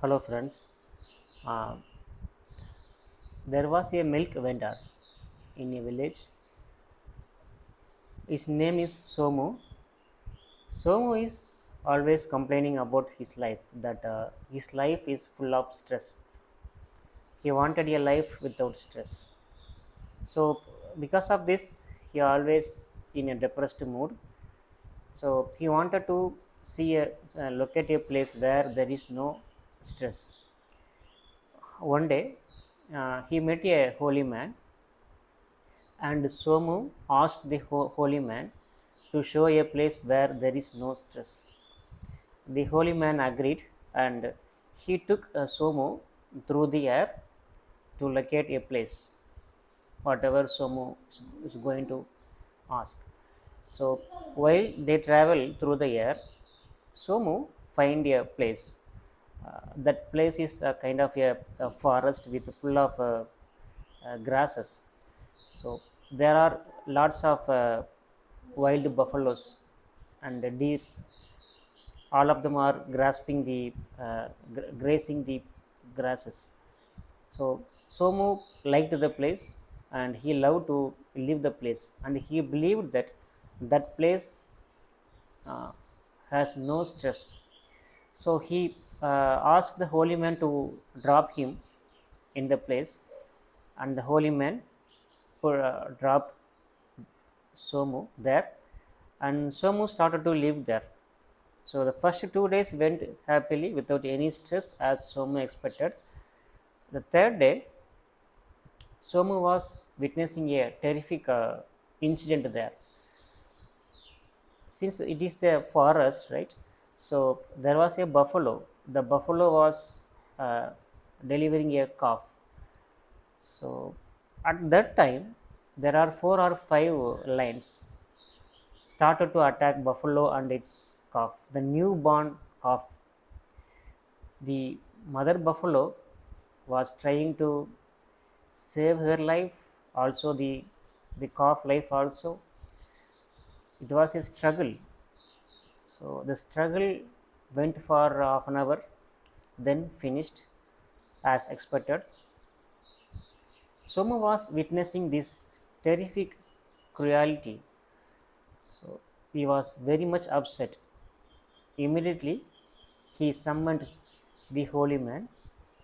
Hello friends. Uh, there was a milk vendor in a village. His name is Somu. Somu is always complaining about his life, that his life is full of stress. He wanted a life without stress. So because of this, he always in a depressed mood. So he wanted to locate a place where there is no stress. One day, he met a holy man. And Somu asked the holy man to show a place where there is no stress. The holy man agreed, and he took Somu through the air to locate a place, whatever Somu is going to ask. So while they travel through the air, Somu find a place. That place is a kind of a forest with full of grasses. So there are lots of wild buffaloes and deers. All of them are grasping the grazing the grasses. So Somu liked the place and he loved to leave the place, and he believed that that place uh, has no stress. So he asked the holy man to drop him in the place, and the holy man dropped Somu there, and Somu started to live there. So the first 2 days went happily without any stress as Somu expected. The third day, Somu was witnessing a terrific incident there. Since it is the forest, right? So there was a buffalo. The buffalo was uh, delivering a calf. So at that time, there are 4 or 5 lions started to attack buffalo and its calf, the newborn calf. The mother buffalo was trying to save her life, also the calf life also. It was a struggle. So the struggle went for half an hour, then finished as expected. Soma was witnessing this terrific cruelty, so he was very much upset. Immediately, he summoned the holy man.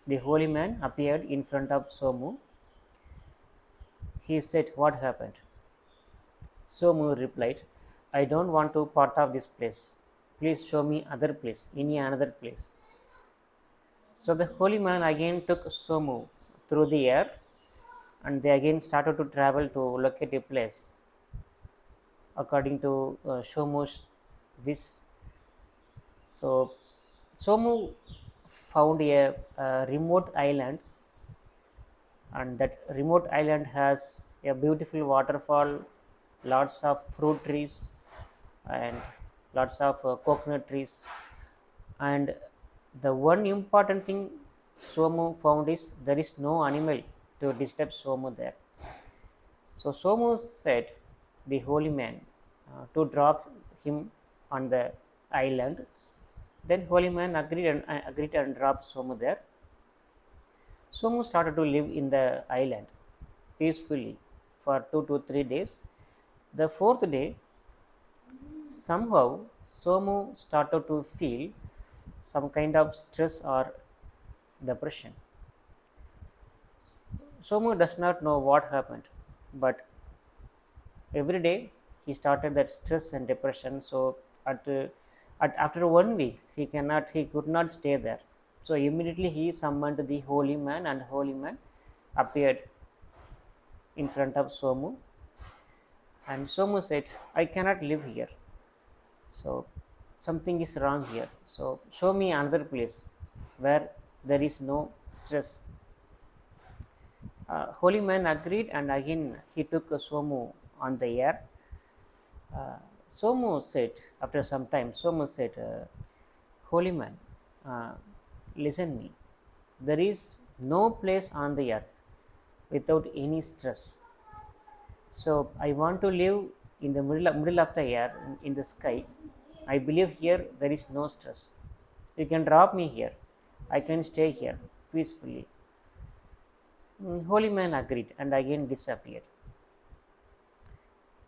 The holy man appeared in front of Somu. He said, "What happened?" Somu replied, "I don't want to part of this place. Please show me other place, any another place." So the holy man again took Somu through the air, and they again started to travel to locate a place according to Somu's wish. So Somu found a remote island, and that remote island has a beautiful waterfall, lots of fruit trees, and lots of coconut trees. And the one important thing Somu found is there is no animal to disturb Somu there. So Somu said the holy man to drop him on the island. Then holy man agreed and dropped Somu there. Somu started to live in the island peacefully for 2 to 3 days. The fourth day, somehow Somu started to feel some kind of stress or depression. Somu does not know what happened, but every day he started that stress and depression. So after 1 week, he could not stay there. So immediately he summoned the holy man, and holy man appeared in front of Somu, and Somu said, "I cannot live here. So something is wrong here. So show me another place where there is no stress." Holy man agreed, and again he took Somu on the air. Somu said, after some time, Somu said, "Holy man, uh, listen me. There is no place on the earth without any stress. So I want to live in the middle of the air, in the sky. I believe here there is no stress. You can drop me here. I can stay here peacefully. Holy man agreed and again disappeared.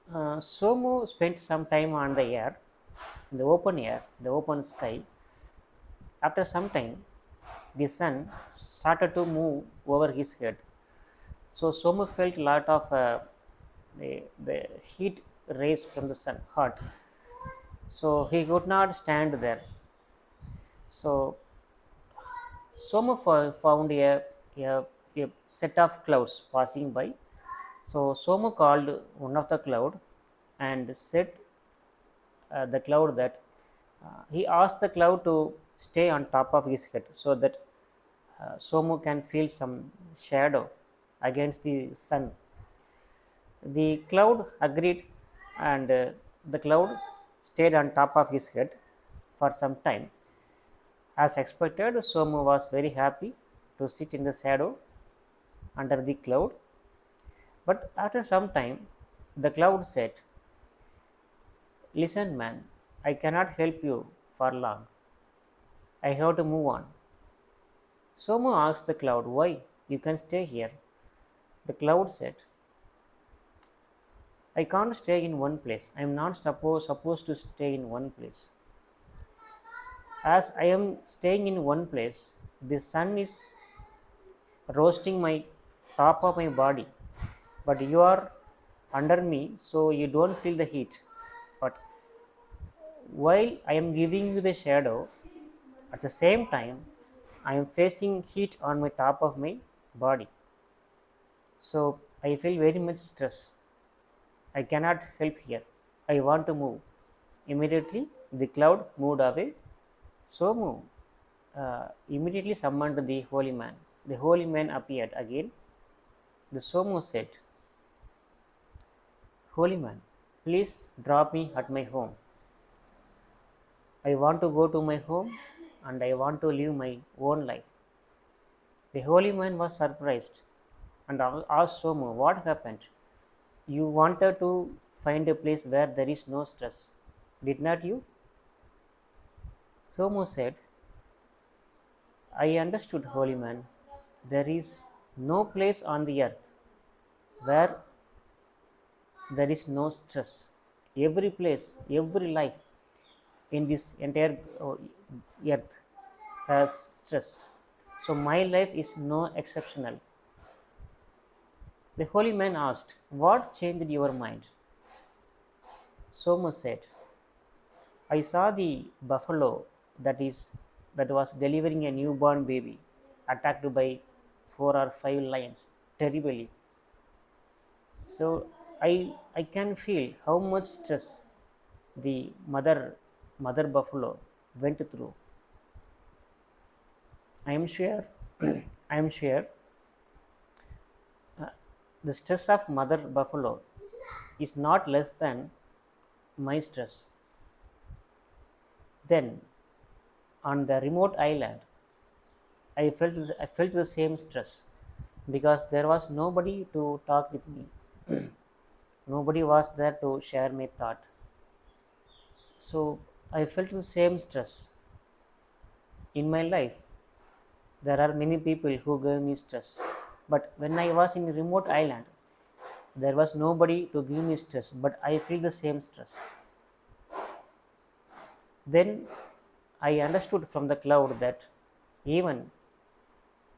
Somu spent some time on the air, in the open air, the open sky. After some time, the sun started to move over his head. So Somu felt a lot of the heat rays from the sun, hot. So he could not stand there. So found a, a set of clouds passing by. So Somu called one of the cloud and said the cloud that he asked the cloud to stay on top of his head so that Somu can feel some shadow against the sun. The cloud agreed, and the cloud stayed on top of his head for some time. As expected, Somu was very happy to sit in the shadow under the cloud. But after some time, the cloud said, "Listen, man, I cannot help you for long. I have to move on." Somu asked the cloud, "Why? You can stay here." The cloud said, "I can't stay in one place. I am not supposed to stay in one place. As I am staying in one place, the sun is roasting my top of my body, but you are under me, so you don't feel the heat. But while I am giving you the shadow, at the same time, I am facing heat on my top of my body. So I feel very much stress. I cannot help here. I want to move." Immediately, the cloud moved away. Somu immediately summoned the holy man. The holy man appeared again. The Somu said, "Holy man, please drop me at my home. I want to go to my home and I want to live my own life." The holy man was surprised and asked Somu, "What happened? You wanted to find a place where there is no stress, did not you?" Somu said, "I understood, holy man. There is no place on the earth where there is no stress. Every place, every life in this entire earth has stress. So my life is no exceptional." The holy man asked, "What changed your mind?" Somu said, "I saw the buffalo that was delivering a newborn baby attacked by 4 or 5 lions terribly. So I can feel how much stress the mother buffalo went through. I am sure I am sure the stress of mother buffalo is not less than my stress." Then on the remote island, I felt the same stress because there was nobody to talk with me. Nobody was there to share my thought. So I felt the same stress. In my life, there are many people who gave me stress. But when I was in a remote island, there was nobody to give me stress, but I feel the same stress. Then I understood from the cloud that even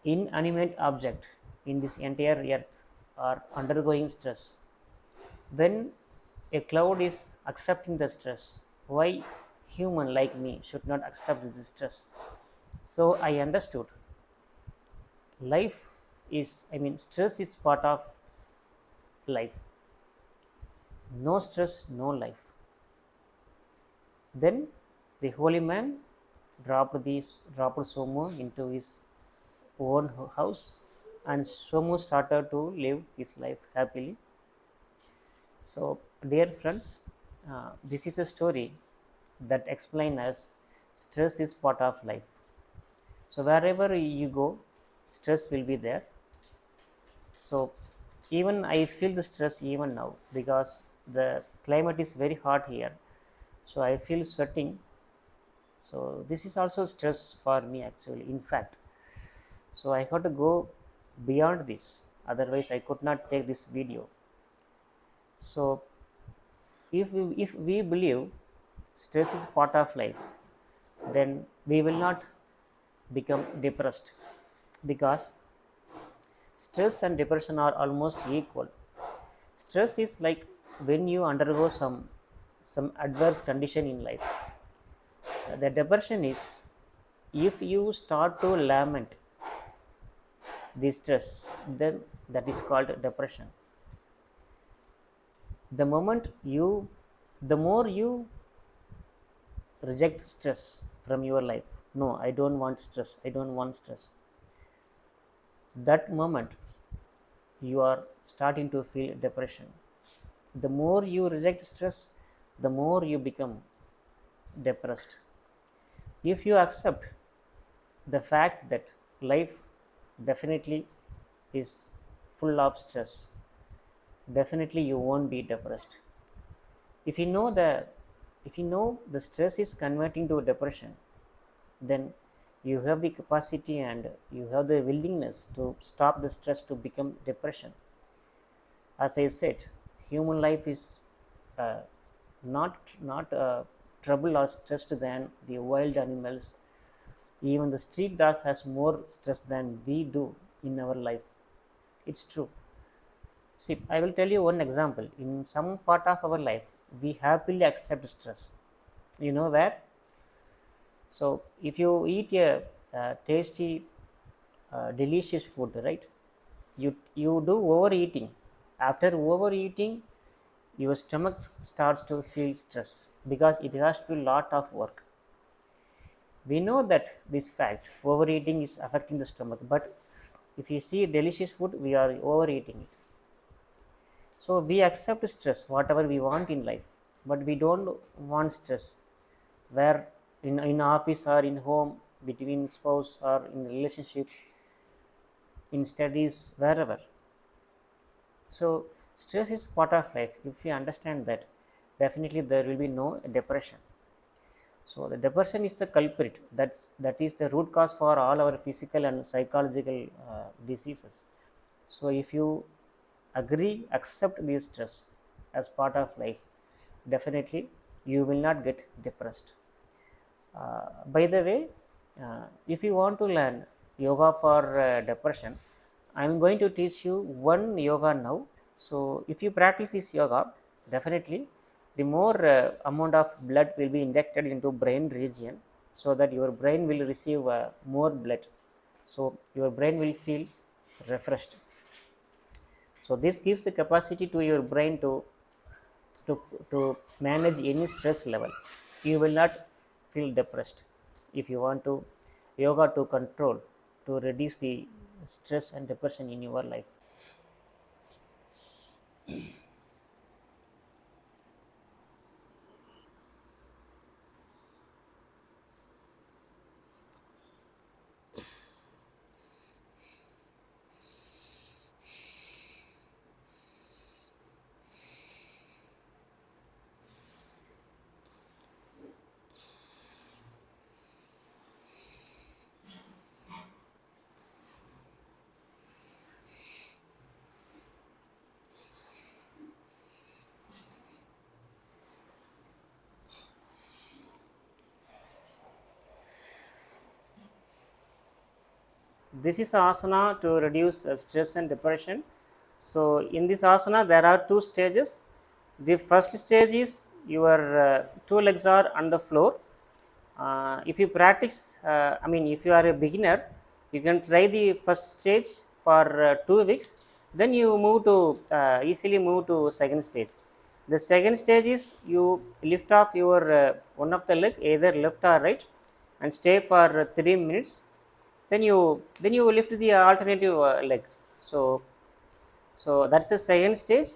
inanimate object in this entire earth are undergoing stress. When a cloud is accepting the stress, why human like me should not accept this stress? So I understood life is, I mean, stress is part of life. No stress, no life. Then the holy man dropped Somu into his own house, and Somu started to live his life happily. So, dear friends, this is a story that explains us stress is part of life. So, wherever you go, stress will be there. So, even I feel the stress even now because the climate is very hot here. So, I feel sweating So this is also stress for me actually, in fact. So I have to go beyond this, otherwise I could not take this video. So if we believe stress is part of life, then we will not become depressed, because stress and depression are almost equal. Stress is like when you undergo some adverse condition in life. The depression is if you start to lament the stress, then that is called depression. The moment you, the more you reject stress from your life, no, I don't want stress, I don't want stress. That moment you are starting to feel depression. The more you reject stress, the more you become depressed. If you accept the fact that life definitely is full of stress, definitely you won't be depressed. If you know the, if you know the stress is converting to depression, then you have the capacity and you have the willingness to stop the stress to become depression. As I said, human life is uh, not trouble or stressed than the wild animals. Even the street dog has more stress than we do in our life. It's true. See, I will tell you one example. In some part of our life, we happily accept stress. You know where? So if you eat a tasty delicious food, right, you do overeating. After overeating, your stomach starts to feel stress because it has to do lot of work. We know that this fact, overeating is affecting the stomach, but if you see delicious food, we are overeating it. So we accept stress whatever we want in life, but we don't want stress where in office or in home, between spouse or in relationship, in studies, wherever. So stress is part of life. If we understand that, definitely there will be no depression. So the depression is the culprit. That is the root cause for all our physical and psychological diseases. So if you agree, accept this stress as part of life, definitely you will not get depressed. By the way, if you want to learn yoga for depression, I am going to teach you one yoga now. So if you practice this yoga, definitely the more amount of blood will be injected into brain region, so that your brain will receive more blood, so your brain will feel refreshed. So this gives the capacity to your brain to to manage any stress level. You will not feel depressed. If you want to yoga to control, to reduce the stress and depression in your life. This is asana to reduce stress and depression. So in this asana there are two stages. The first stage is your two legs are on the floor. If you practice, I mean, if you are a beginner, you can try the first stage for 2 weeks. Then you move to easily move to second stage. The second stage is you lift off your one of the leg, either left or right, and stay for 3 minutes. Then you lift the alternative leg. So that's the second stage.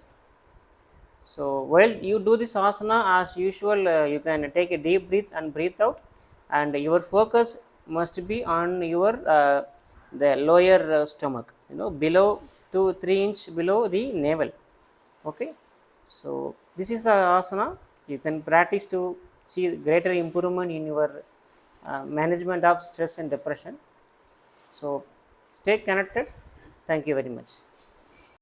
So while you do this asana, as usual, you can take a deep breath and breathe out, and your focus must be on your the lower stomach, below 2 3 inch below the navel. Okay, so this is a asana. You can practice to see greater improvement in your management of stress and depression. So stay connected. Thank you very much.